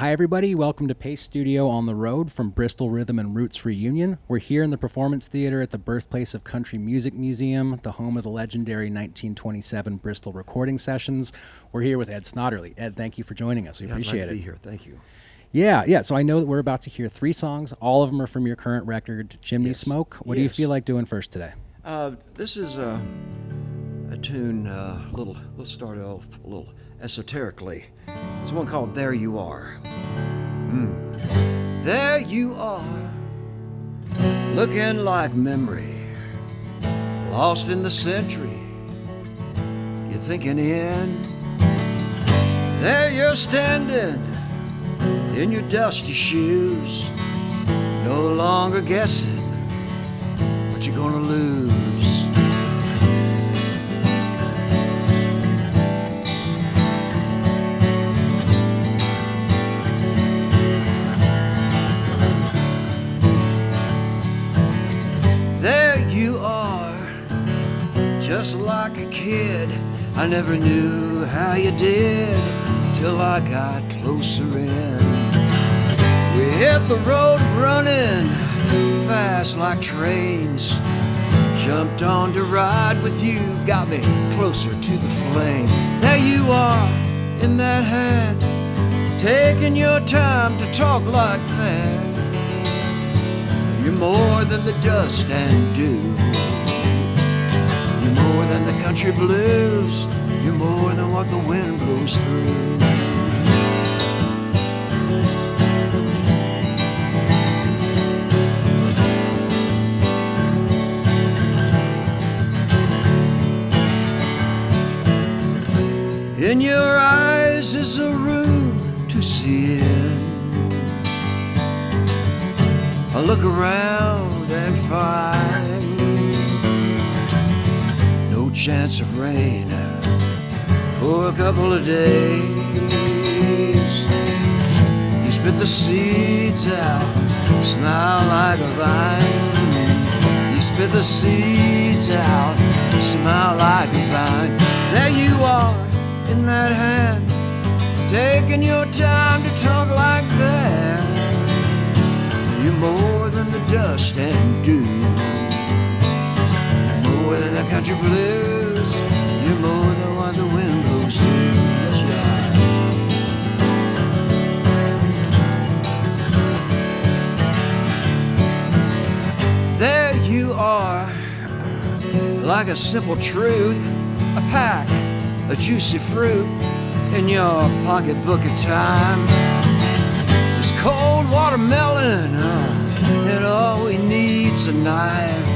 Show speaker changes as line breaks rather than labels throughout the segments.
Hi, everybody. Welcome to Pace Studio on the Road from Bristol Rhythm and Roots Reunion. We're here in the Performance Theater at the Birthplace of Country Music Museum, the home of the legendary 1927 Bristol recording sessions. We're here with Ed Snodderly. Ed, thank you for joining us. We appreciate it.
Glad to be here. Thank you.
Yeah. So I know that we're about to hear 3 songs. All of them are from your current record, Chimney Smoke. What do you feel like doing first today?
This is a tune, let's start off a little esoterically. It's one called There You Are. There you are, looking like memory, lost in the century. You're thinking in. There you're standing in your dusty shoes, no longer guessing what you're gonna lose. Just like a kid, I never knew how you did till I got closer in. We hit the road running fast like trains. Jumped on to ride with you, got me closer to the flame. There you are in that hat, taking your time to talk like that. You're more than the dust and dew. You're more than the country blues. You're more than what the wind blows through. In your eyes is a room to see in. I look around and find no chance of rain for a couple of days. You spit the seeds out, smile like a vine. You spit the seeds out, smile like a vine. There you are in that hand, taking your time to talk like that. You're more than the dust and dew. You're more than the country blues. You're more than what the wind blows through. Yes, you are. There you are, like a simple truth, a pack, a juicy fruit in your pocketbook of time. This cold watermelon, and all we need's a knife.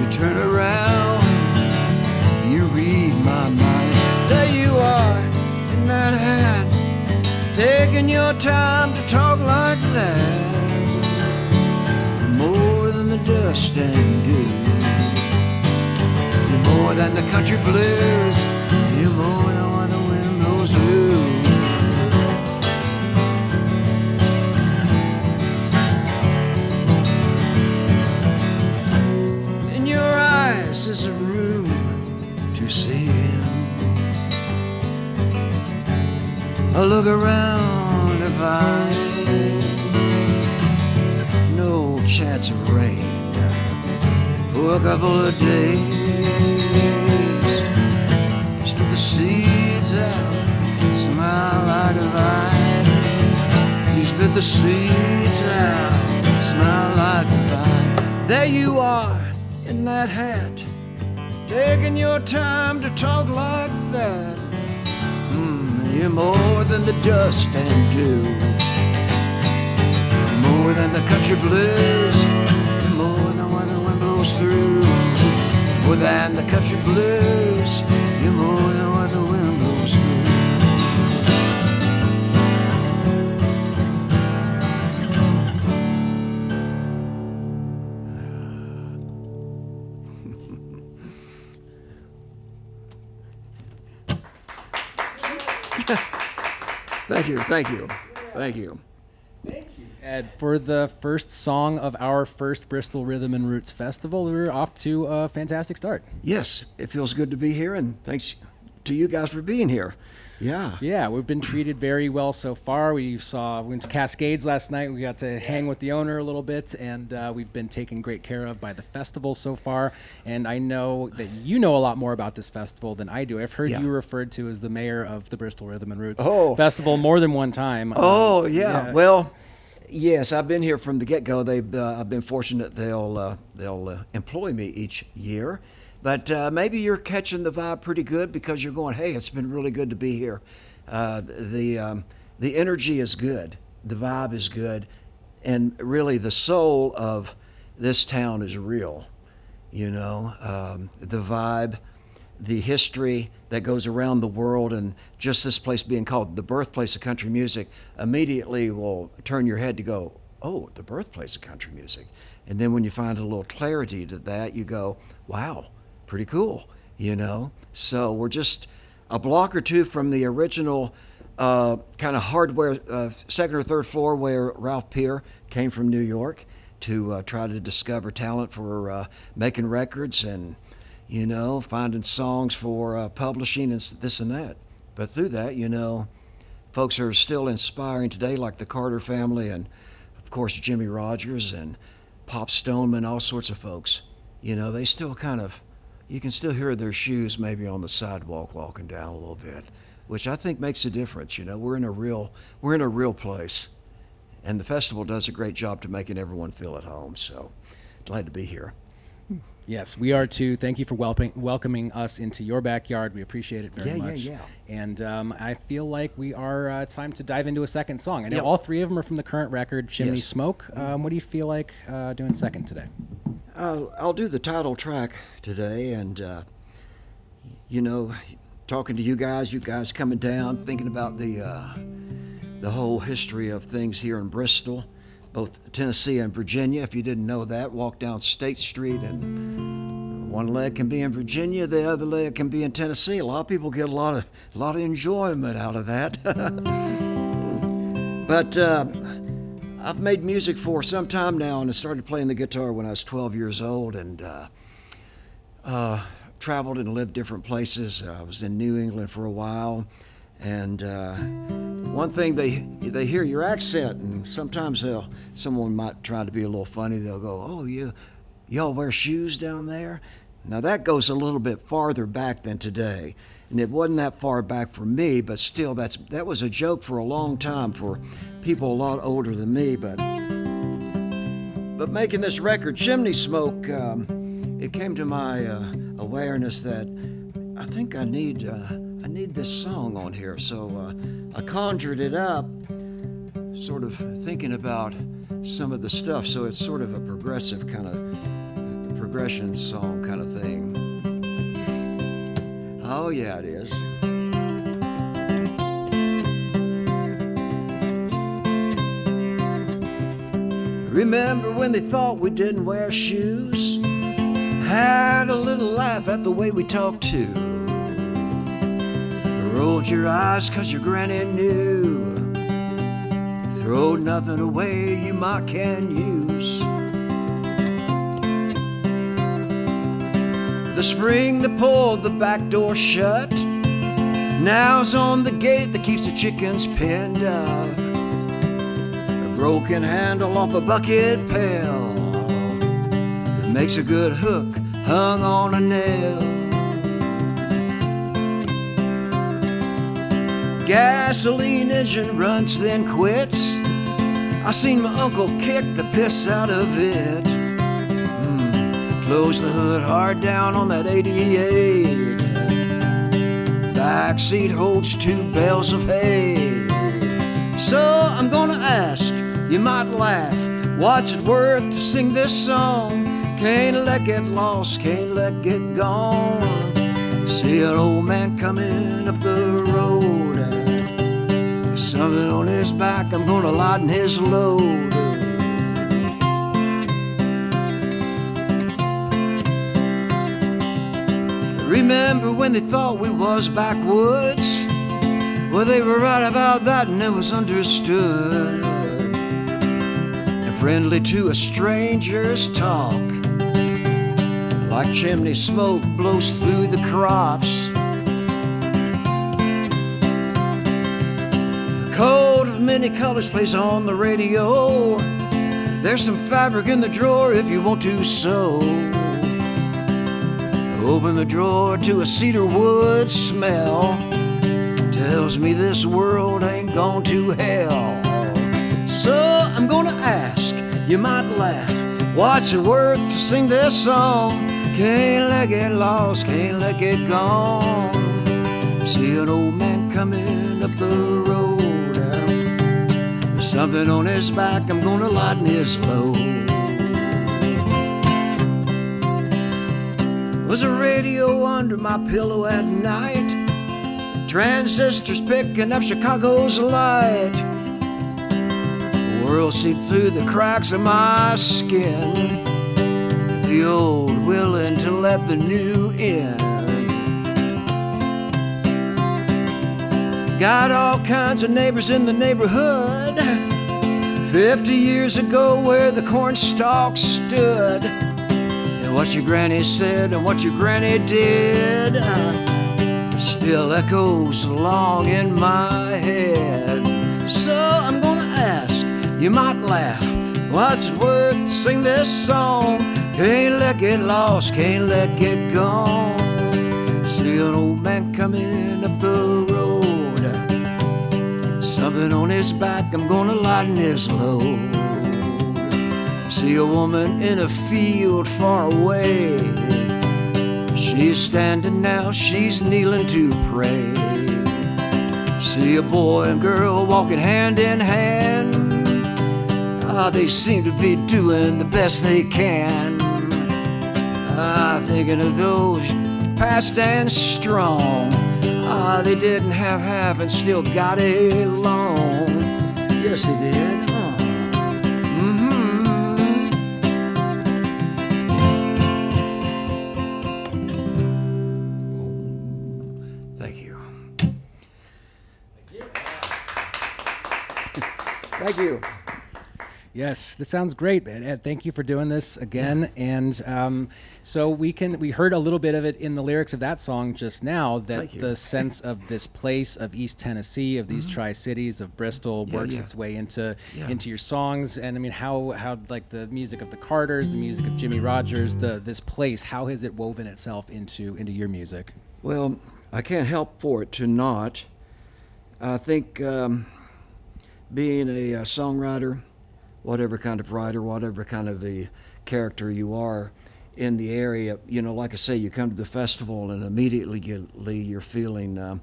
You turn around, you read my mind. There you are in that hat, taking your time to talk like that. More than the dust and dew. You're more than the country blues. You're more than what the wind blows through. In your eyes is a room to see in. I look around and find no chance of rain for a couple of days. Spit the seeds out, smile like a vine. You spit the seeds out, smile like a vine. There you are in that hat, taking your time to talk like that. You're more than the dust and dew. You're more than the country blues. You're more than what the wind blows through. More than the country blues. You're more than what the wind blows through. Thank you.
Ed, for the first song of our first Bristol Rhythm and Roots Festival, we're off to a fantastic start.
Yes, it feels good to be here, and thanks to you guys for being here. Yeah.
Yeah, we've been treated very well so far. We went to Cascades last night. We got to hang with the owner a little bit, and we've been taken great care of by the festival so far. And I know that you know a lot more about this festival than I do. I've heard you referred to as the mayor of the Bristol Rhythm and Roots Festival more than one time.
Yeah. Well, yes, I've been here from the get-go. I've been fortunate they'll employ me each year. But maybe you're catching the vibe pretty good because you're going, hey, it's been really good to be here. The energy is good. The vibe is good. And really the soul of this town is real. You know, the vibe, the history that goes around the world, and just this place being called the birthplace of country music immediately will turn your head to go, oh, the birthplace of country music. And then when you find a little clarity to that, you go, wow, pretty cool, you know? So we're just a block or two from the original kind of hardware, second or third floor where Ralph Peer came from New York to try to discover talent for making records and, you know, finding songs for publishing and this and that. But through that, you know, folks are still inspiring today, like the Carter family and, of course, Jimmy Rogers and Pop Stoneman, all sorts of folks. You know, they still kind of, you can still hear their shoes maybe on the sidewalk walking down a little bit, which I think makes a difference. You know, we're in a real place, and the festival does a great job to making everyone feel at home. So glad to be here.
Yes, we are too. Thank you for welcoming us into your backyard. We appreciate it very much.
Yeah.
And I feel like we are it's time to dive into a second song. I know all three of them are from the current record, Chimney Smoke. What do you feel like doing second today?
I'll do the title track today, and you know, talking to you guys coming down, thinking about the whole history of things here in Bristol, both Tennessee and Virginia. If you didn't know that, walk down State Street and one leg can be in Virginia, the other leg can be in Tennessee. A lot of people get a lot of enjoyment out of that. But I've made music for some time now, and I started playing the guitar when I was 12 years old, and traveled and lived different places. I was in New England for a while, and one thing, they hear your accent, and sometimes someone might try to be a little funny. They'll go, "Oh, y'all wear shoes down there?" Now that goes a little bit farther back than today, and it wasn't that far back for me, but still, that was a joke for a long time for people a lot older than me. But making this record, Chimney Smoke, it came to my awareness that I think I need this song on here. So I conjured it up, sort of thinking about some of the stuff. So it's sort of a progressive kind of progression song kind of thing. Oh yeah, it is. Remember when they thought we didn't wear shoes? Had a little laugh at the way we talked too. Rolled your eyes 'cause your granny knew. Throw nothing away you might can use. The spring that pulled the back door shut now's on the gate that keeps the chickens pinned up. A broken handle off a bucket pail that makes a good hook hung on a nail. Gasoline engine runs then quits. I seen my uncle kick the piss out of it. Close the hood hard down on that 88. Backseat holds 2 bales of hay. So I'm gonna ask, you might laugh, what's it worth to sing this song? Can't let get lost, can't let get gone. See an old man coming up the road. Something on his back, I'm gonna lighten his load. Remember when they thought we was backwoods? Well, they were right about that, and it was understood. And friendly to a stranger's talk, like chimney smoke blows through the crops. coat of many colors plays on the radio. There's some fabric in the drawer if you want to sew. Open the drawer to a cedar wood smell. Tells me this world ain't gone to hell. So I'm gonna ask, you might laugh, what's it worth to sing this song? Can't let get lost, can't let get gone. See an old man coming up the road. There's something on his back, I'm gonna lighten his load. Was a radio under my pillow at night, transistors picking up Chicago's light. The world seeped through the cracks of my skin, the old willing to let the new in. Got all kinds of neighbors in the neighborhood, 50 years ago where the corn stalk stood. What your granny said and what your granny did still echoes along in my head. So I'm gonna ask, you might laugh, what's it worth to sing this song? Can't let get lost, can't let get gone. See an old man coming up the road, something on his back, I'm gonna lighten his load. See a woman in a field far away. She's standing now, she's kneeling to pray. See a boy and girl walking hand in hand. They seem to be doing the best they can. Thinking of those past and strong. They didn't have and still got along. Yes, they did. Thank you.
Yes, this sounds great, Ed. Thank you for doing this again. And so we heard a little bit of it in the lyrics of that song just now, that the sense of this place of East Tennessee, of these Tri-Cities, of Bristol works its way into your songs. And I mean, how like the music of the Carters, the music of Jimmy Rogers, this place, how has it woven itself into your music?
Well, I can't help for it to not. I think being a songwriter, whatever kind of writer, whatever kind of a character you are in the area, like I say, you come to the festival and immediately you're feeling a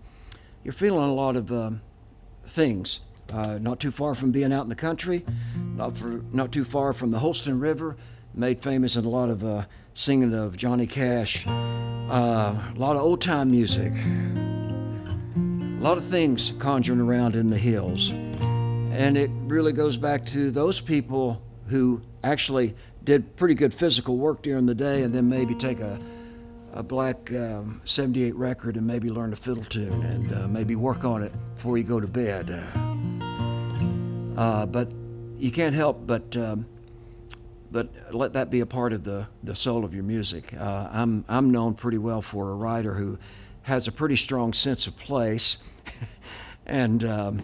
lot of things. Not too far from being out in the country, not too far from the Holston River, made famous in a lot of singing of Johnny Cash, a lot of old time music, a lot of things conjuring around in the hills. And it really goes back to those people who actually did pretty good physical work during the day and then maybe take a black 78 record and maybe learn a fiddle tune and maybe work on it before you go to bed. But you can't help but let that be a part of the soul of your music. I'm known pretty well for a writer who has a pretty strong sense of place, and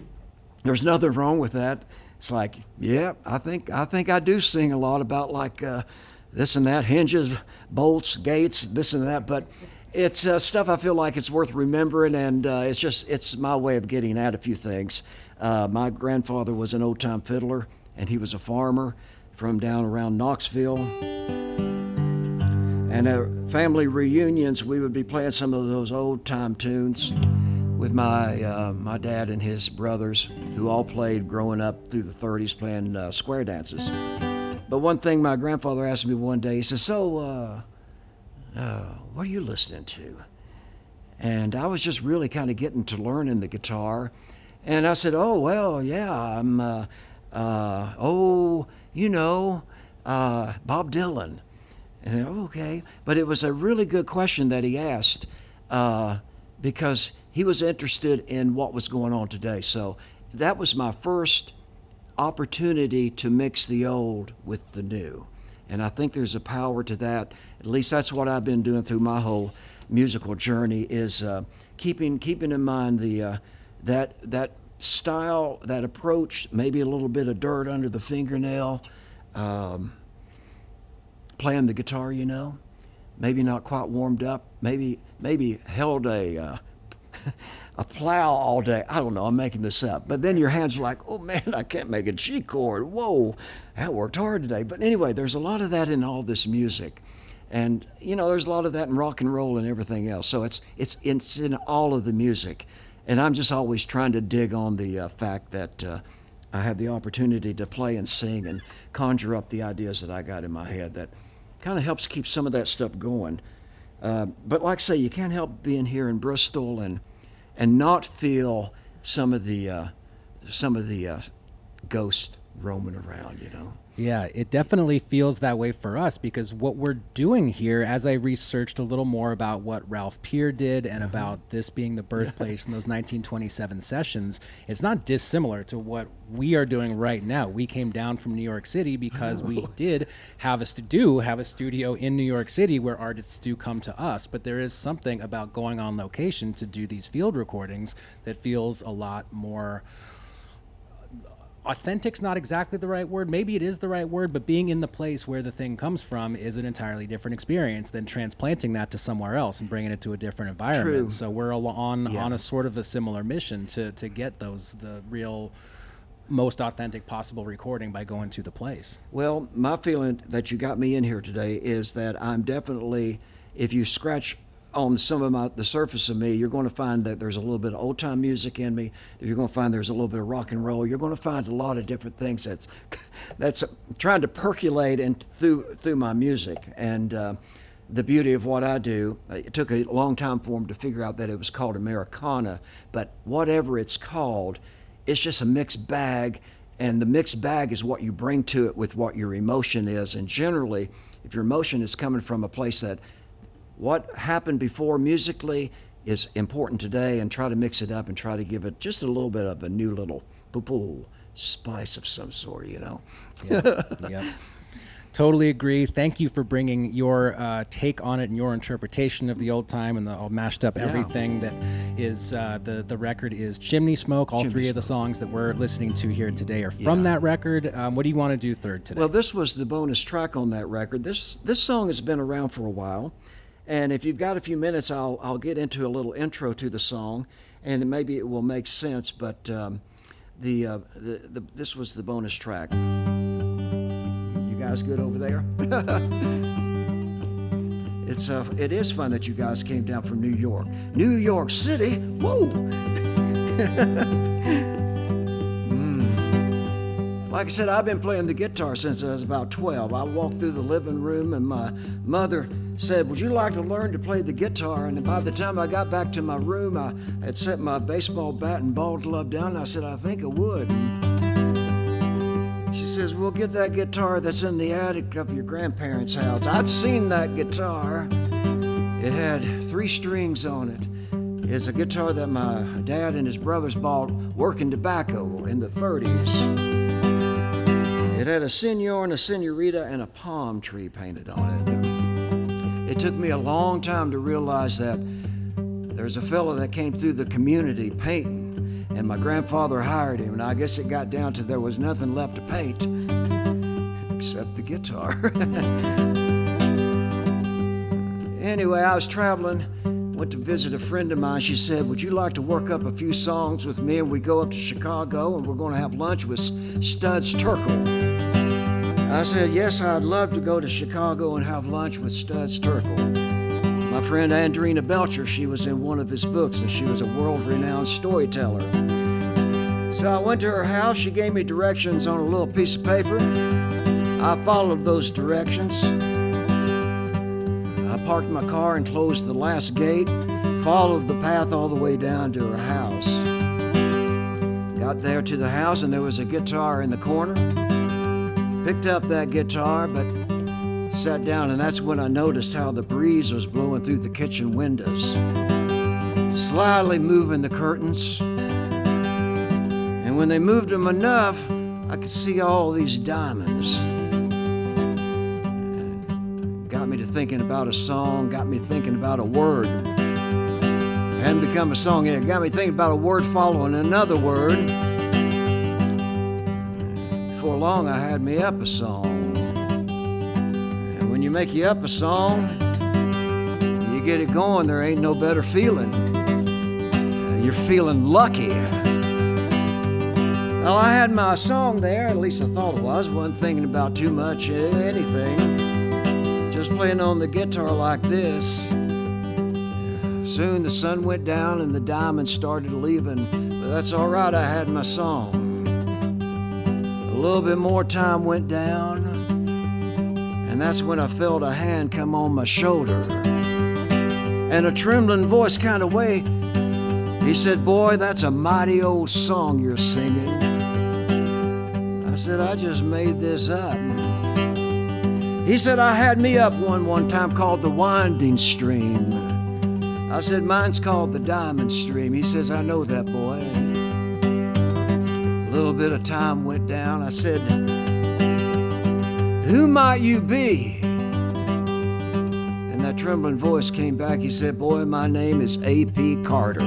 there's nothing wrong with that. It's like, yeah, I think I do sing a lot about like this and that, hinges, bolts, gates, this and that. But it's stuff I feel like it's worth remembering, and it's my way of getting at a few things. My grandfather was an old time fiddler, and he was a farmer from down around Knoxville. And at family reunions, we would be playing some of those old time tunes with my dad and his brothers, who all played growing up through the 30s, playing square dances. But one thing my grandfather asked me one day, he said, so what are you listening to? And I was just really kind of getting to learning the guitar. And I said, oh, well, yeah, I'm, Bob Dylan. And okay. But it was a really good question that he asked, because he was interested in what was going on today. So that was my first opportunity to mix the old with the new. And I think there's a power to that. At least that's what I've been doing through my whole musical journey, is keeping in mind the that style, that approach, maybe a little bit of dirt under the fingernail, playing the guitar, maybe not quite warmed up, maybe held a plow all day. I don't know, I'm making this up. But then your hands are like, oh man, I can't make a G chord. Whoa, that worked hard today. But anyway, there's a lot of that in all this music. And, there's a lot of that in rock and roll and everything else. So it's in all of the music. And I'm just always trying to dig on the fact that I have the opportunity to play and sing and conjure up the ideas that I got in my head. That kind of helps keep some of that stuff going. But like I say, you can't help being here in Bristol and not feel some of the ghosts roaming around,
Yeah, it definitely feels that way for us, because what we're doing here, as I researched a little more about what Ralph Peer did and about this being the birthplace in those 1927 sessions, it's not dissimilar to what we are doing right now. We came down from New York City because we did have a studio in New York City where artists do come to us, but there is something about going on location to do these field recordings that feels a lot more authentic's not exactly the right word. Maybe it is the right word, but being in the place where the thing comes from is an entirely different experience than transplanting that to somewhere else and bringing it to a different environment. True. So we're on a sort of a similar mission to get the real most authentic possible recording by going to the place.
Well, my feeling that you got me in here today is that I'm definitely, if you scratch on some of the surface of me, you're going to find that there's a little bit of old time music in me. You're going to find there's a little bit of rock and roll. You're going to find a lot of different things that's trying to percolate through my music. And the beauty of what I do, it took a long time for them to figure out that it was called Americana, but whatever it's called, it's just a mixed bag. And the mixed bag is what you bring to it with what your emotion is. And generally, if your emotion is coming from a place that what happened before musically is important today, and try to mix it up and try to give it just a little bit of a new little spice of some sort,
Yeah. Totally agree. Thank you for bringing your take on it and your interpretation of the old time and the all mashed up everything that is the record is Chimney Smoke. All three of the songs that we're listening to here today are from that record. What do you want to do third today?
Well, this was the bonus track on that record. This song has been around for a while. And if you've got a few minutes, I'll get into a little intro to the song, and maybe it will make sense. But this was the bonus track. You guys good over there? It is fun that you guys came down from New York City. Woo! Like I said, I've been playing the guitar since I was about 12. I walked through the living room and my mother said, would you like to learn to play the guitar? And by the time I got back to my room, I had set my baseball bat and ball glove down, and I said, I think I would. She says, we'll get that guitar that's in the attic of your grandparents' house. I'd seen that guitar. It had 3 strings on it. It's a guitar that my dad and his brothers bought working tobacco in the 30s. It had a senor and a senorita and a palm tree painted on it. It took me a long time to realize that there's a fellow that came through the community painting, and my grandfather hired him, and I guess it got down to there was nothing left to paint except the guitar. Anyway, I was traveling, went to visit a friend of mine. She said, would you like to work up a few songs with me? And we go up to Chicago, and we're going to have lunch with Studs Terkel. I said, yes, I'd love to go to Chicago and have lunch with Studs Terkel. My friend Andrina Belcher, she was in one of his books, and she was a world-renowned storyteller. So I went to her house. She gave me directions on a little piece of paper. I followed those directions. I parked my car and closed the last gate, followed the path all the way down to her house. Got there to the house, and there was a guitar in the corner. Picked up that guitar, but sat down, and that's when I noticed how the breeze was blowing through the kitchen windows, slightly moving the curtains. And when they moved them enough, I could see all these diamonds. Got me to thinking about a song, got me thinking about a word. hadn't become a song yet. It got me thinking about a word following another word. Before long, I had me up a song. And when you make you up a song, you get it going, there ain't no better feeling. You're feeling lucky. Well, I had my song there, at least I thought it was. Wasn't thinking about too much anything. Just playing on the guitar like this. Soon the sun went down and the diamonds started leaving. But that's all right, I had my song. A little bit more time went down, and that's when I felt a hand come on my shoulder. And a trembling voice kind of way, he said, "Boy, that's a mighty old song you're singing." I said, "I just made this up." He said, "I had me up one time called the Winding Stream." I said, "Mine's called the Diamond Stream." He says, "I know that, boy." A little bit of time went down. I said, "Who might you be?" And that trembling voice came back. He said, "Boy, my name is A.P. Carter."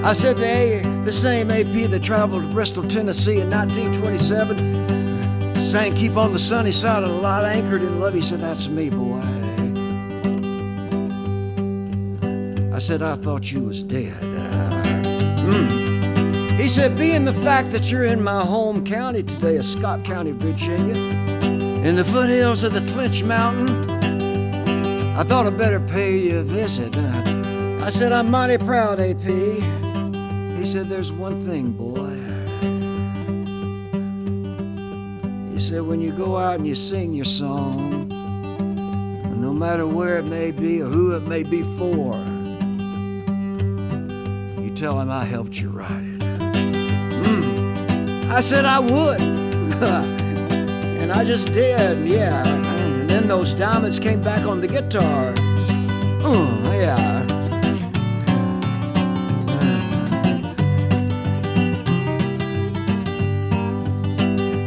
I said, the same AP that traveled to Bristol, Tennessee in 1927, sang "Keep on the Sunny Side of the Light, Anchored in Love." He said, "That's me, boy." I said, "I thought you was dead." He said, "Being the fact that you're in my home county today, of Scott County, Virginia, in the foothills of the Clinch Mountain, I thought I'd better pay you a visit." I said, "I'm mighty proud, AP." He said, "There's one thing, boy." He said, "When you go out and you sing your song, no matter where it may be or who it may be for, you tell him I helped you write it." I said I would. And I just did, yeah. And then those diamonds came back on the guitar. Yeah.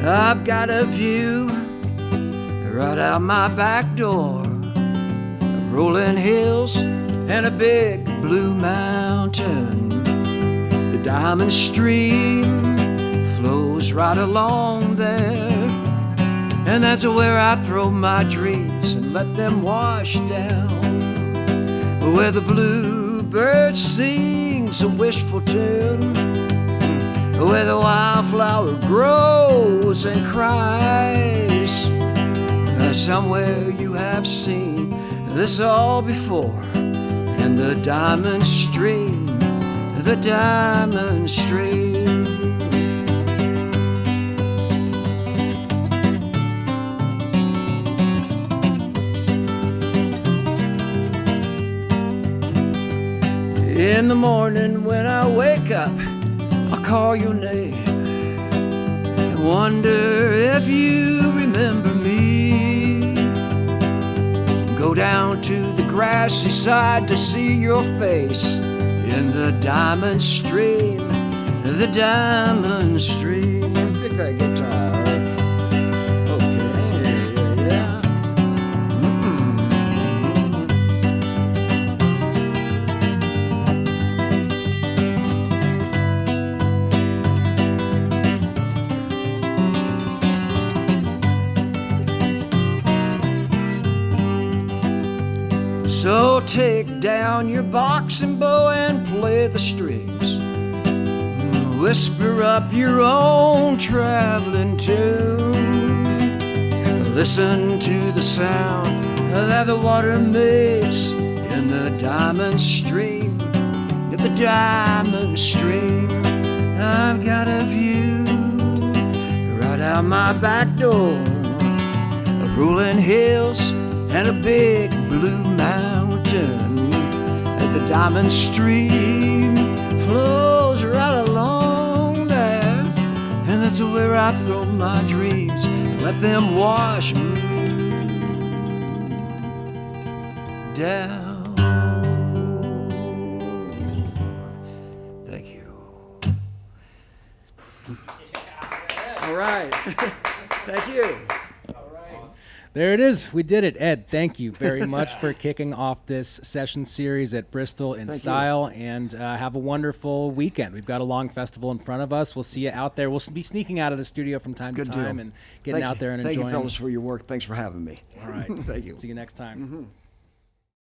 I've got a view right out my back door of rolling hills and a big blue mountain. The Diamond Stream flows right along there, and that's where I throw my dreams and let them wash down, where the bluebird sings a wishful tune, where the wildflower grows and cries. Somewhere you have seen this all before, and the Diamond Stream, the Diamond Stream. In the morning when I wake up, I'll call your name and wonder if you remember me. Go down to the grassy side to see your face in the Diamond Stream, the Diamond Stream. Pick that guitar. Okay, yeah. So take down your boxing bow and play the strings. Whisper up your own traveling tune. Listen to the sound that the water makes in the Diamond Stream, in the Diamond Stream. I've got a view right out my back door of rolling hills and a big blue mountain. And the Diamond Stream flows right along there, and that's where I throw my dreams and let them wash down. Thank you. All right. Thank you.
There it is. We did it. Ed, thank you very much for kicking off this session series at Bristol in style. And have a wonderful weekend. We've got a long festival in front of us. We'll see you out there. We'll be sneaking out of the studio from time to time and getting out there and enjoying.
Thank you, fellas, for your work. Thanks for having me.
All right.
Thank you.
See you next time.